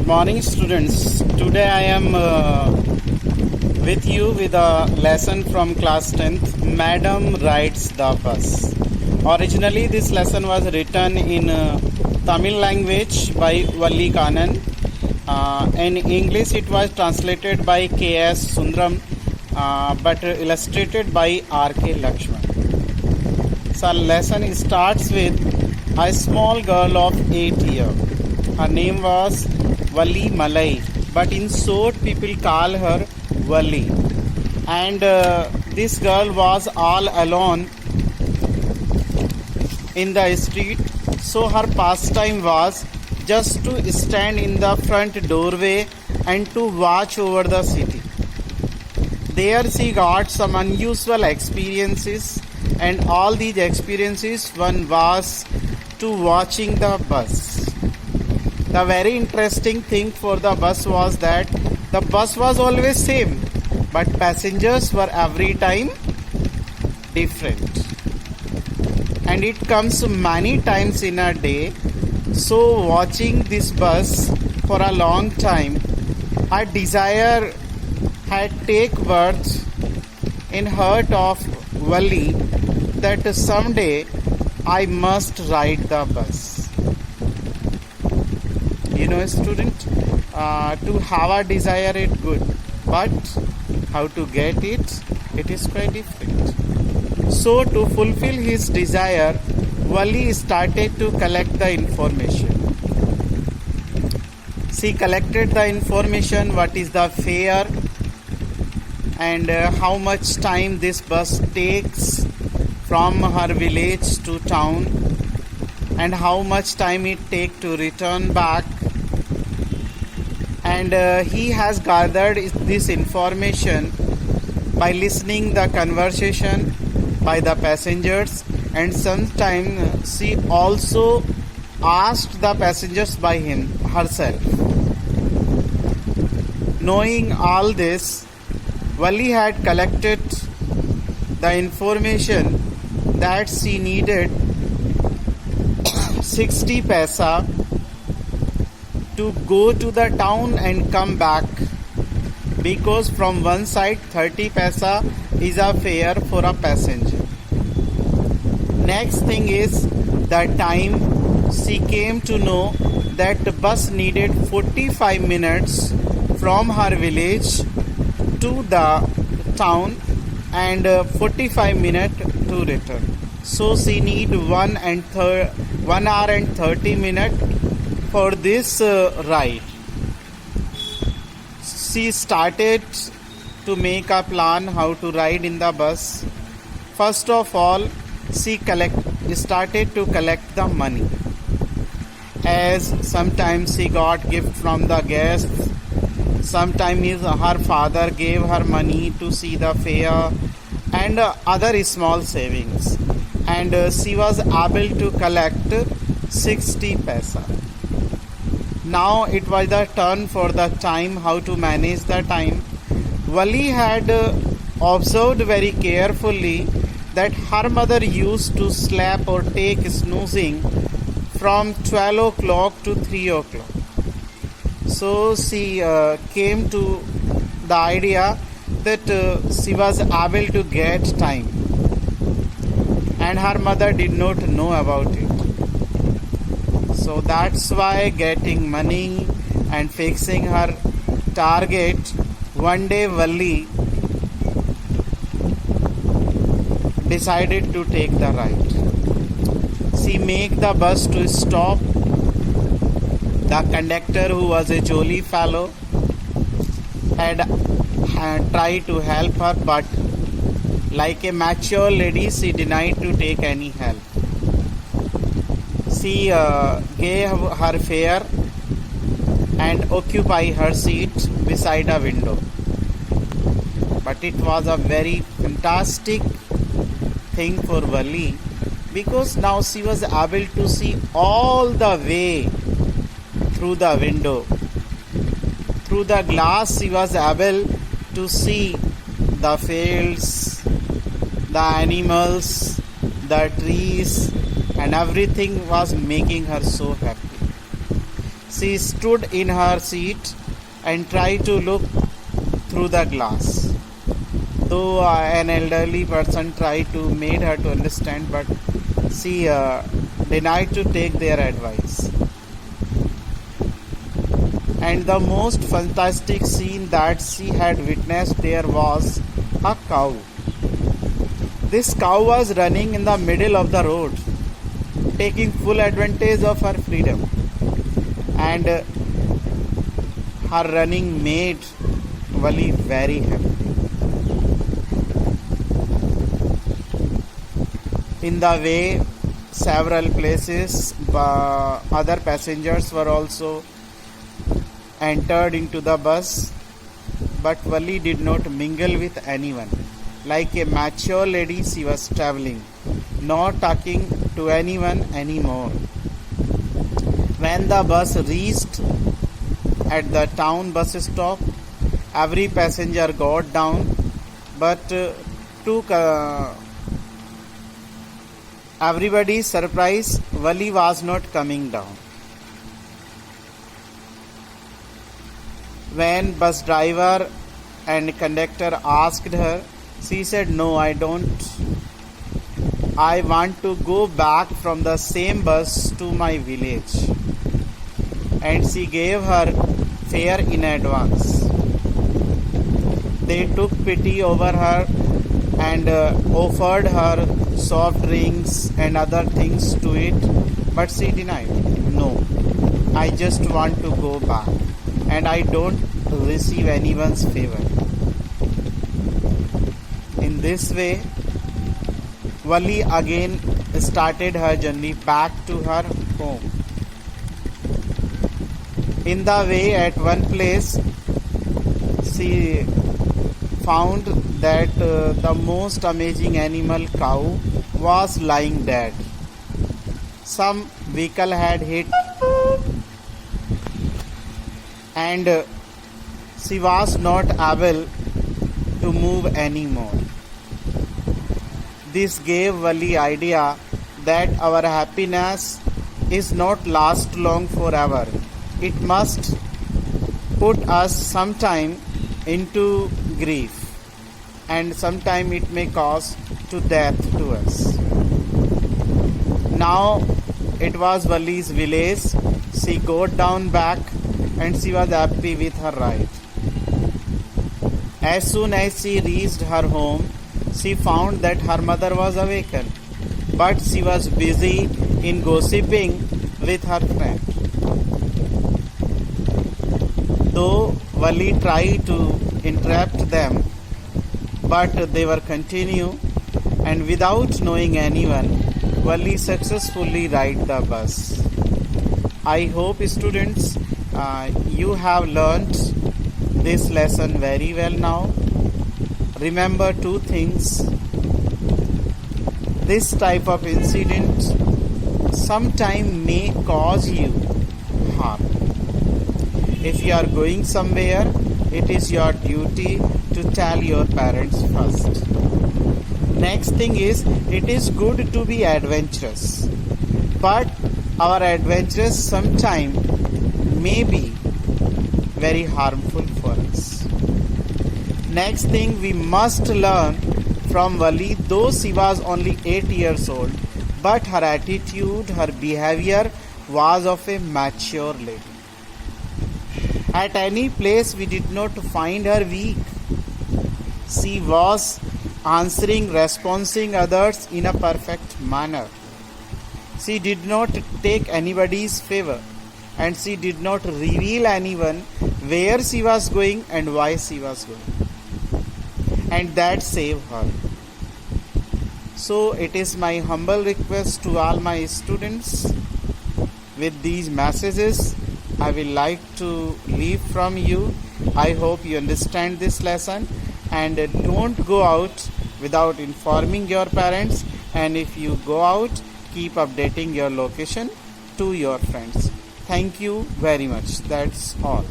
morning, students. Today I am with you with a lesson from class 10th. Madam rides the bus. Originally, this lesson was written in Tamil language by Valli Kanan. In English, it was translated by K.S. Sundaram, but illustrated by R.K. Lakshman. So, lesson starts with a small girl of 8 years. Her name was Valli Malai, but in short people call her Valli. And this girl was all alone in the street, so her pastime was just to stand in the front doorway and to watch over the city. There she got some unusual experiences, and all these experiences one was to watching the bus. The very interesting thing for the bus was that the bus was always same, but passengers were every time different. And it comes many times in a day. So watching this bus for a long time, a desire had take birth in heart of Valli that someday I must ride the bus. You know, student, to have a desire is good, but how to get it, it is quite different. So to fulfill his desire, Valli started to collect the information. She collected the information, what is the fare and how much time this bus takes from her village to town, and how much time it takes to return back. And he has gathered this information by listening the conversation by the passengers, and sometimes she also asked the passengers by herself. Knowing all this, Valli had collected the information that she needed 60 paisa to go to the town and come back, because from one side 30 paisa is a fare for a passenger. Next thing is the time. She came to know that the bus needed 45 minutes from her village to the town and 45 minutes to return. So she need 1 hour and 30 minutes for this ride. She started to make a plan how to ride in the bus. First of all, she started to collect the money, as sometimes she got gift from the guests, sometimes her father gave her money to see the fare and other small savings, and she was able to collect 60 paisa. Now it was the turn for the time, how to manage the time. Valli had observed very carefully that her mother used to sleep or take snoozing from 12 o'clock to 3 o'clock. So she came to the idea that she was able to get time, and her mother did not know about it. So that's why getting money and fixing her target, one day Valli decided to take the ride. She made the bus to stop. The conductor, who was a jolly fellow, had tried to help her, but like a mature lady, she denied to take any help. She gave her fare and occupied her seat beside a window. But it was a very fantastic thing for Valli, because now she was able to see all the way through the window. Through the glass she was able to see the fields, the animals, the trees, and everything was making her so happy. She stood in her seat and tried to look through the glass. Though an elderly person tried to make her to understand, but she denied to take their advice. And the most fantastic scene that she had witnessed there was a cow. This cow was running in the middle of the road, taking full advantage of her freedom. And her running made Wali very happy. In the way, several places, other passengers were also entered into the bus, but Wali did not mingle with anyone. Like a mature lady, she was traveling, not talking to anyone anymore. When the bus reached at the town bus stop, every passenger got down, but to everybody's surprise, Wali was not coming down. When bus driver and conductor asked her, she said, "No, I don't. I want to go back from the same bus to my village." And she gave her fare in advance. They took pity over her and offered her soft drinks and other things to eat, but she denied. "No, I just want to go back, and I don't receive anyone's favor." In this way, Wali again started her journey back to her home. In the way, at one place, she found that the most amazing animal, cow, was lying dead. Some vehicle had hit, and she was not able to move anymore. This gave Wali idea that our happiness is not last long forever. It must put us sometime into grief, and sometime it may cause to death to us. Now it was Wali's village. She got down back and she was happy with her ride. As soon as she reached her home, she found that her mother was awakened, but she was busy in gossiping with her friend. Though Wali tried to interrupt them, but they were continue, and without knowing anyone, Wali successfully ride the bus. I hope students you have learnt this lesson very well now. Remember two things. This type of incident sometime may cause you harm. If you are going somewhere, it is your duty to tell your parents first. Next thing is, it is good to be adventurous, but our adventures sometime may be very harmful for us. Next thing, we must learn from Wali, though she was only 8 years old, but her attitude, her behavior was of a mature lady. At any place, we did not find her weak. She was answering, responding others in a perfect manner. She did not take anybody's favor, and she did not reveal anyone where she was going and why she was going. And that saved her. So it is my humble request to all my students. With these messages, I will like to leave from you. I hope you understand this lesson, and don't go out without informing your parents, and if you go out, keep updating your location to your friends. Thank you very much. That's all.